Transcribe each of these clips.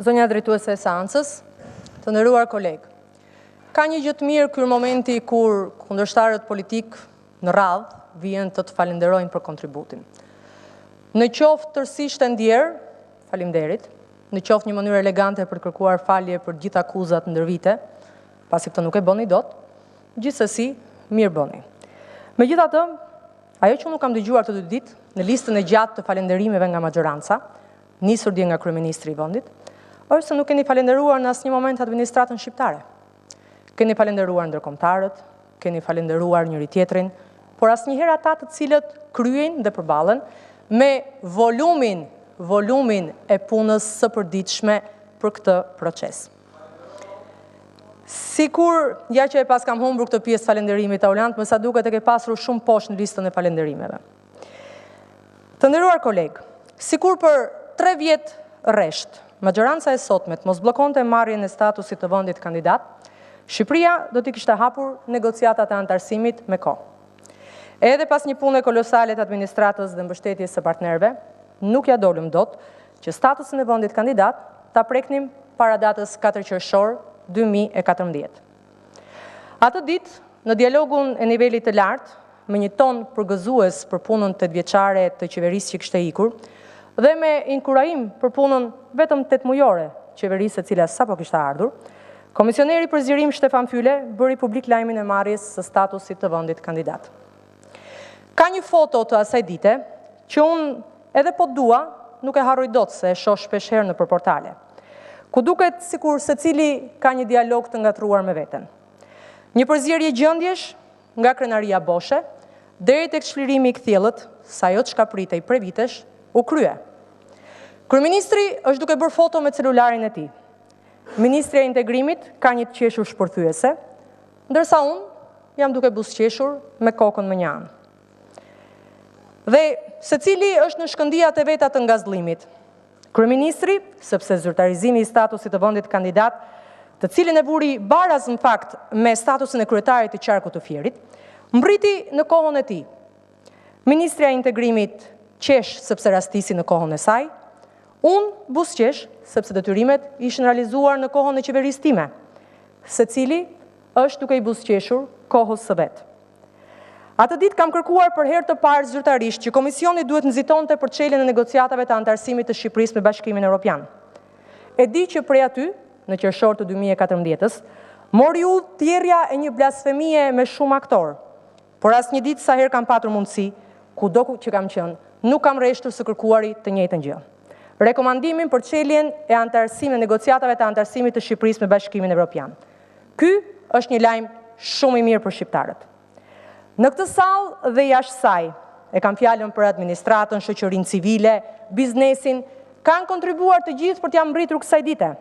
zonja drejtuese e seancës, të nderuar kolegë. Ka një gjë të mirë ky momenti kur kundërshtarët politik në radhë vijnë të falenderojnë për kontributin. Në qoftë tërësisht e ndjerë, faleminderit, në qoftë një mënyrë elegante për kërkuar falje për gjithë akuzat ndër vite, pasi këtë nuk e bëni dot, gjithsesi mirë bëni. Megjithatë, ajo që nuk kam dëgjuar të dy ditë në listën e gjatë të falenderimeve nga maxhoranca, nisur dje nga kryeministri i vendit, është se nuk keni falenderuar në asnjë moment administratën shqiptare. Keni falenderuar ndërkombëtarët, keni falenderuar njëri tjetrin, por asnjëherë ata të cilët kryejnë dhe përballen me volumin e punës së përditshme për këtë proces. Sikur ja që e pas kam humbur këtë pjesë falenderimit Aulant, më sa duket e ke pasur shumë poshtë në listën e falenderimeve. Të nderuar kolegë, sikur për 3 vjet rresht, maxhoranca e sotme të mos bllokonte marrjen e statusit të vendit kandidat, Shqipëria do t'i kishte hapur negociatat e antarësimit me kohë. Edhe pas një pune kolosale të administratës dhe mbështetjes së partnerëve, nuk ja dolëm dot që statusin e vendit kandidat ta preknim para datës 4 qershor 2014. Atë ditë, në dialogun e nivelit të lartë, me një ton përgëzues për punën 8-vjeçare të qeverisë që kishte ikur, dhe me inkurajim për punën vetëm 8 mujore qeverisë e cila sapo kishte ardhur, Komisioneri për zgjerim Shtefan Fyle bëri publik lajmin e marrjes së statusit të vendit kandidat. Ka një foto të asaj dite që unë edhe po dua nuk e harroj dot se e shoh shpesh herë nëpër portale, ku duket sikur secili ka një dialog të ngatruar me veten. Një përzierje gjendjesh nga krenaria Boshe deri tek çlirimi i kthjellët, sa ajo çka pritej prej vitesh u krye. Kryeministri është duke bërë foto me celularin e tij. Ministri e Integrimit ka një qeshur shpërthyese, ndërsa unë jam duke buzëqeshur me kokën më një anë. Dhe secili është në shkëndijat e veta të ngazëllimit. Kryeministri, sepse zyrtarizimi i statusit të vendit kandidat, të cilin e vuri baraz në fakt me statusin e kryetarit të qarkut të Fierit, mbriti në kohën e tij. Ministri e Integrimit qesh sepse rastisi në kohën e saj, unë buzëqesh sepse detyrimet ishin realizuar në kohën e qeverisë time. Secili është duke i buzëqeshur kohës së vet. Atë ditë kam kërkuar për herë të parë zyrtarisht që komisioni duhet nxitonte për çeljen e negociatave të antarësimit të Shqipërisë me Bashkimin Evropian. E di që prej aty, në qershor të 2014-s, mori udhë thjerrja e një blasfemie me shumë aktor, por asnjë ditë sa herë kam patur mundësi, kudo që kam qenë, nuk kam rreshtur së kërkuari të njëjtën gjë. Rekomandimin për çeljen e antarësimit, negociatave të antarësimit të Shqipërisë me Bashkimin Evropian. Ky është një lajm shumë i mirë për shqiptarët. Në këtë sallë dhe jashtë saj, e kam fjalën për administratën, shoqërinë civile, biznesin, kanë kontribuar të gjithë për t'ia mbritur kësaj dite.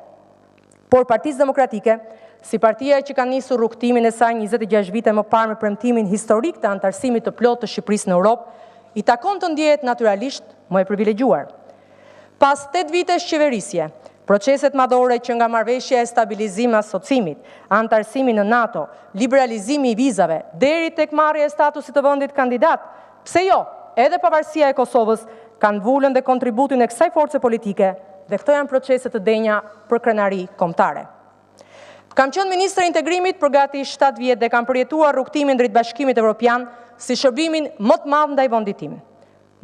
Por Partisë Demokratike, si partia që ka nisur rrugtimin e saj 26 vite më parë me premtimin historik të antarësimit të plotë të Shqipërisë në Europë, i takon të ndjehet naturalisht më e privilegjuar. Pas 8 vitesh qeverisje, proceset madhore që nga marrëveshja e stabilizim asocimit, antarësimi në NATO, liberalizimi i vizave, deri tek marrja e statusit të vendit kandidat, pse jo, edhe pavarësia e Kosovës kanë vulën dhe kontributin e kësaj force politike, dhe këto janë procese të denja për krenari kombëtare. Kam qenë ministre e Integrimit për gati 7 vjet dhe kam përjetuar rrugtimin drejt Bashkimit Evropian si shërbimin më të madh ndaj vendit tim.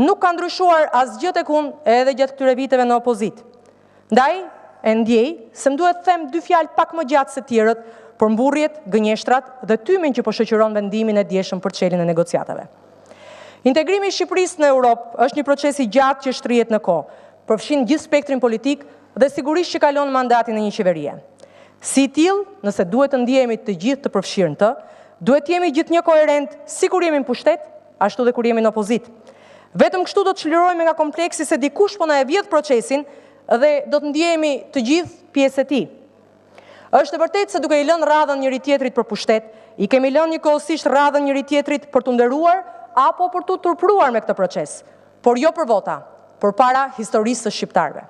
Nuk ka ndryshuar asgjë tek unë edhe gjatë këtyre viteve në opozit. Ndaj, e ndjej se më duhet them 2 fjalë pak më gjatë se tjerët për mburrjet, gënjeshtrat dhe tymin që po shoqëron vendimin e djeshëm për çeljen e negociatave. Integrimi i Shqipërisë në Europë është një proces i gjatë që shtrihet në kohë, përfshin gjithë spektrin politik dhe sigurisht që kalon mandatin e një qeverie. Si tillë, nëse duhet të ndihemi të gjithë të përfshirën të, duhet të jemi gjithnjë koherent si kur jemi në pushtet, ashtu dhe kur jemi në opozit. Vetëm kështu do të çlirohemi nga kompleksi se dikush po na e vjedh procesin dhe do të ndjehemi të gjithë pjesë e tij. Është e vërtetë se duke i lënë radhën njëri tjetrit për pushtet, i kemi lënë njëkohësisht radhën njëri tjetrit për të nderuar apo për të turpruar me këtë proces, por jo për vota, përpara historisë së shqiptarëve.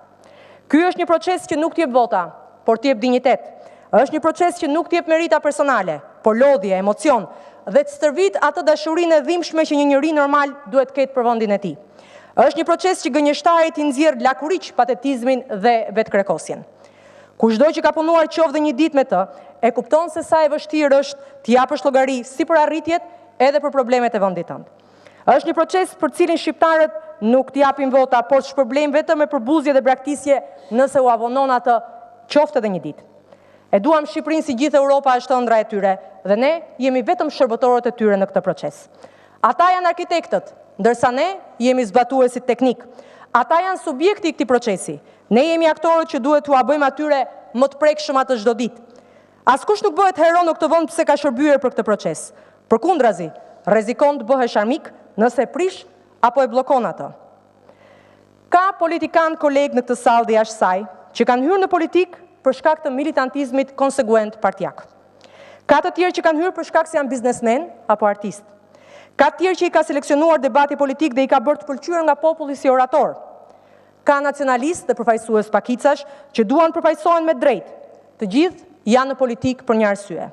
Ky është një proces që nuk t'jep vota, por t'jep dinjitet. Është një proces që nuk t'jep merita personale, por lodhje, emocion, dhe të stërvit atë dashurinë e dhimbshme që një njeri normal duhet ketë për vendin e tij. Është një proces që gënjeshtarit i nxjerr lakuriq patetizmin dhe vetkrekosjen. Kushdo që ka punuar qoftë dhe një ditë me të, e kupton se sa e vështirë është të japësh llogari si për arritjet, edhe për problemet e vendit tënd. Është një proces për cilin shqiptarët nuk t'japin vota, por shpërblen vetëm me përbuzje dhe braktisje nëse u avonon atë qoftë edhe një ditë. E duam Shqipërinë si gjithë Europa është ëndra e tyre, dhe ne jemi vetëm shërbëtorët e tyre në këtë proces. Ata janë arkitektët, ndërsa ne jemi zbatuesit teknik. Ata janë subjekti i këtij procesi. Ne jemi aktorët që duhet t'u bëjmë atyre më të prekshëm atë çdo ditë. Askush nuk bëhet hero në këtë vend pse ka shërbyer për këtë proces. Përkundrazi, rrezikon të bëhesh armik nëse prish apo e bllokon atë. Ka politikan kolegë në këtë sallë dhe jashtë saj që kanë hyrë në politikë për shkak të militantizmit konsekuent partijak. Ka të tjerë që kanë hyrë për shkak se janë biznesmen apo artist. Ka të tjerë që i ka seleksionuar debati politik dhe i ka bërë të pëlqyer nga populli si orator. Ka nacionalistë dhe përfaqësues pakicash që duan përfaqësohen me drejt. Të gjithë janë në politikë për një arsye.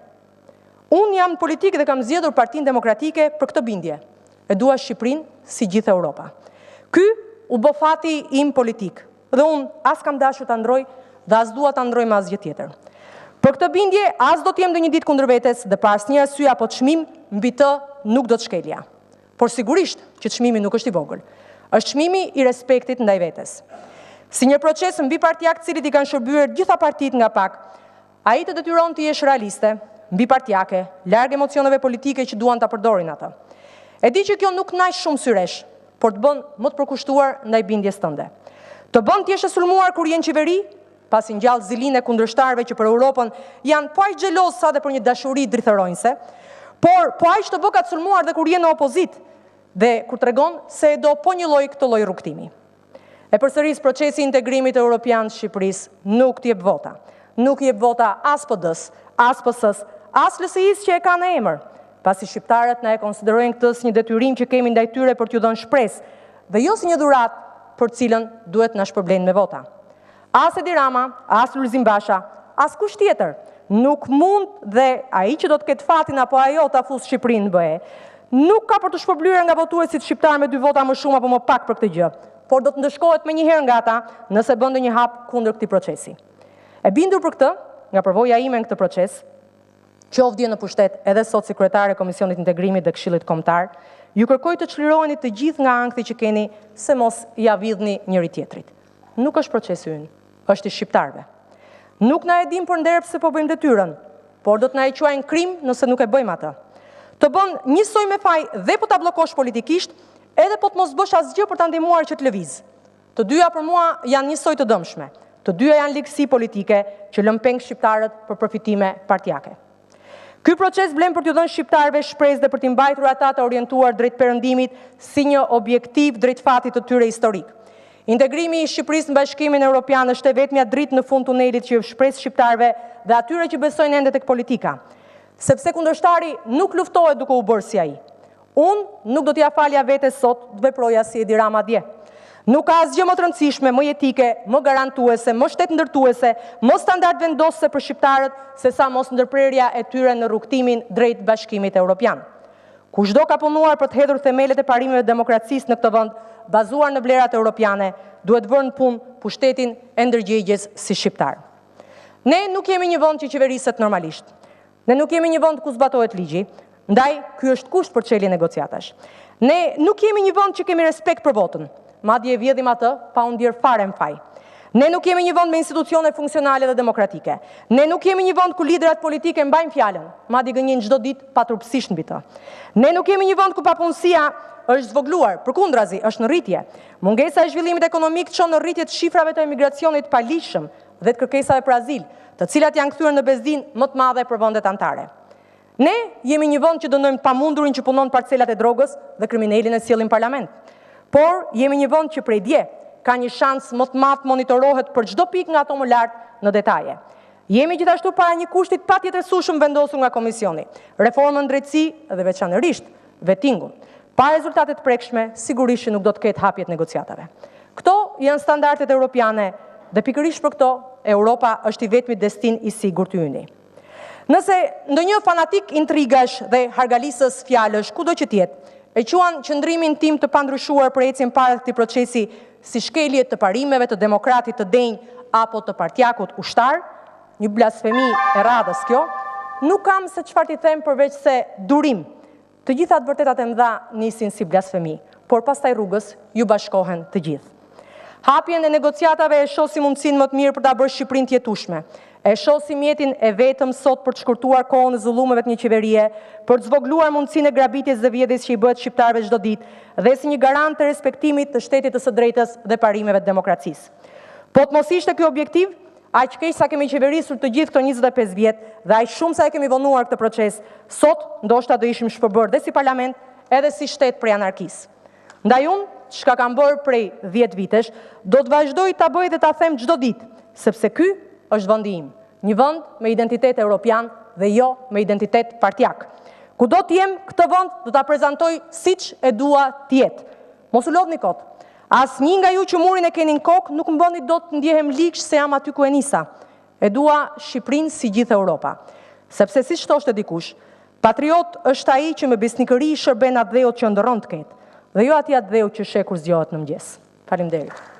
Unë jam në politikë dhe kam zgjedhur Partinë Demokratike për këtë bindje. E dua Shqipërinë si gjithë Europa. Ky u bë fati im politik dhe unë as kam dashur ta ndroj dhe as dua ta ndroj me asgjë tjetër. Për këtë bindje as do të jem ndonjë ditë kundër vetes dhe pa asnjë arsye apo çmim mbi të nuk do të shkelja. Por sigurisht që çmimi nuk është i vogël. Është çmimi i respektit ndaj vetes. Si një proces mbi partijak të cilit i kanë shërbyer gjitha partitë nga pak, ai të detyron të jesh realiste, mbi partijake, larg emocioneve politike që duan ta përdorin atë. E di që kjo nuk naq shumë syresh, por të bën më të përkushtuar ndaj bindjes tënde. Të bën të jesh e sulmuar kur je në qeveri, pasi ngjall zilinë e kundërshtarëve që për Europën janë po aq xheloz sa dhe për një dashuri drithëronjse, por po aq të bë ka të sulmuar dhe kur je në opozit dhe kur tregon se e do po një lloj këtë lloj rrugtimi. E përsëris procesi i integrimit evropian të Shqipërisë nuk t'jep vota. Nuk jep vota as PD-s, as PS-s, as LSI-s që e ka në emër, pasi shqiptarët na e konsiderojnë këtë si një detyrim që kemi ndaj tyre për t'ju dhënë shpresë, dhe jo si një dhuratë për cilën duhet na shpërblen me vota. As Edi Rama, as Lulzim Basha, as kush tjetër nuk mund dhe ai që do të ketë fatin apo ajo ta fusë Shqipërinë në BE, nuk ka për të shpërblyer nga votuesit shqiptar me 2 vota më shumë apo më pak për këtë gjë, por do të ndëshkohet me njëherë nga ata nëse bën ndonjë hap kundër këtij procesi. E bindur për këtë, nga përvoja ime në këtë proces, qoftë në pushtet edhe sot si kryetare e Komisionit Integrimit dhe Këshillit Kombëtar, ju kërkoj të çliroheni të gjithë nga ankthi që keni se mos ja vidhni njëri tjetrit. Nuk është procesi ynë, është i shqiptarëve. Nuk na e dim për nder pse po bëjmë detyrën, por do të na e quajnë krim nëse nuk e bëjmë atë. Të bën njësoj me faj dhe po ta bllokosh politikisht, edhe po të mos bësh asgjë për ta ndihmuar që të lëviz. Të dyja për mua janë njësoj të dëmshme. Të dyja janë ligësi politike që lën peng shqiptarët për përfitime partijake. Ky proces blen për t'ju dhënë shqiptarëve shpresë dhe për t'i mbajtur ata të orientuar drejt perëndimit si një objektiv drejt fatit të tyre historik. Integrimi i Shqipërisë në Bashkimin Evropian është e vetmja dritë në fund tunelit që shpresë shqiptarëve dhe atyre që besojnë ende tek politika. Sepse kundërshtari nuk luftohet duke u bërë si ai. Unë nuk do t'ia falja vetes sot të veproja si Edi Rama dje. Nuk ka asgjë më të rëndësishme, më jetike, më garantuese, më shtetëndërtuese, më standard vendosëse për shqiptarët se sa mos ndërprerja e tyre në rrugtimin drejt Bashkimit Evropian. Kushdo ka punuar për të hedhur themelet e parimeve të demokracisë në këtë vend, bazuar në vlerat europiane, duhet vënë në punë pushtetin e ndërgjegjes si shqiptar. Ne nuk jemi një vend që qeveriset normalisht. Ne nuk jemi një vend ku zbatohet ligji, ndaj ky është kusht për çelje negociatash. Ne nuk jemi një vend që kemi respekt për votën, madje e vjedhim atë pa u ndier fare në faj. Ne nuk jemi një vend me institucione funksionale dhe demokratike. Ne nuk jemi një vend ku liderat politike mbajnë fjalën, madje gënjejnë çdo ditë paturpsisht mbi të. Ne nuk jemi një vend ku papunësia është zvogluar, përkundrazi, është në rritje. Mungesa e zhvillimit ekonomik çon në rritje të shifrave të emigracionit paligjshëm dhe të kërkesave për azil, të cilat janë kthyer në bezdin më të madhe për vendet anëtare. Ne jemi një vend që dënojmë pamundurin që punon parcelat e drogës dhe kriminalin e sjellin në parlament. Por jemi një vend që prej dje ka një shans më të madh monitorohet për çdo pikë nga ato më lart në detaje. Jemi gjithashtu para një kushtit patjetërsueshëm vendosur nga Komisioni, reformën drejtësi dhe veçanërisht vettingun. Pa rezultate të prekshme, sigurisht që nuk do të ketë hapjet negociatave. Këto janë standardet europiane dhe pikërisht për këto Europa është i vetmi destin i sigurt i yni. Nëse ndonjë fanatik intrigash dhe hargalisës fjalësh kudo që të jetë, e quan qëndrimin tim të pandryshuar për ecjen para këtij procesi si shkelje të parimeve të demokratit të denj apo të partjakut ushtar, një blasfemi e radhës kjo, nuk kam se çfarë t'i them përveç se durim. Të gjitha të vërtetat e mëdha nisin si blasfemi, por pastaj rrugës ju bashkohen të gjithë. Hapjen e negociatave e shoh si mundësinë më të mirë për ta bërë Shqipërinë të jetueshme. E shoh si mjetin e vetëm sot për të shkurtuar kohën e zullumeve të një qeverie, për të zvogluar mundësinë e grabitjes dhe vjedhjes që i bëhet shqiptarëve çdo ditë dhe si një garant të respektimit të shtetit të së drejtës dhe parimeve të demokracisë. Po të mos ishte ky objektiv, aq keq sa kemi qeverisur të gjithë këto 25 vjet dhe aq shumë sa e kemi vonuar këtë proces, sot ndoshta do ishim shpërbërë dhe si parlament edhe si shtet prej anarkisë. Ndaj unë, çka kam bërë prej 10 vitesh, do të vazhdoj ta bëj dhe ta them çdo ditë, sepse ky është vendi im, një vend me identitet europian dhe jo me identitet partijak. Kudo të jem, këtë vend do ta prezantoj siç e dua të jetë. Mos u lodhni kot. Asnjë nga ju që murin e keni në kokë nuk më bëni dot të ndjehem ligj se jam aty ku e nisa. E dua Shqipërinë si gjithë Europa. Sepse siç thoshte dikush, patriot është ai që me besnikëri shërben atë dheut që ndërron të ketë, dhe jo atij atë dheut që sheh kur zgjohet në mëngjes. Faleminderit.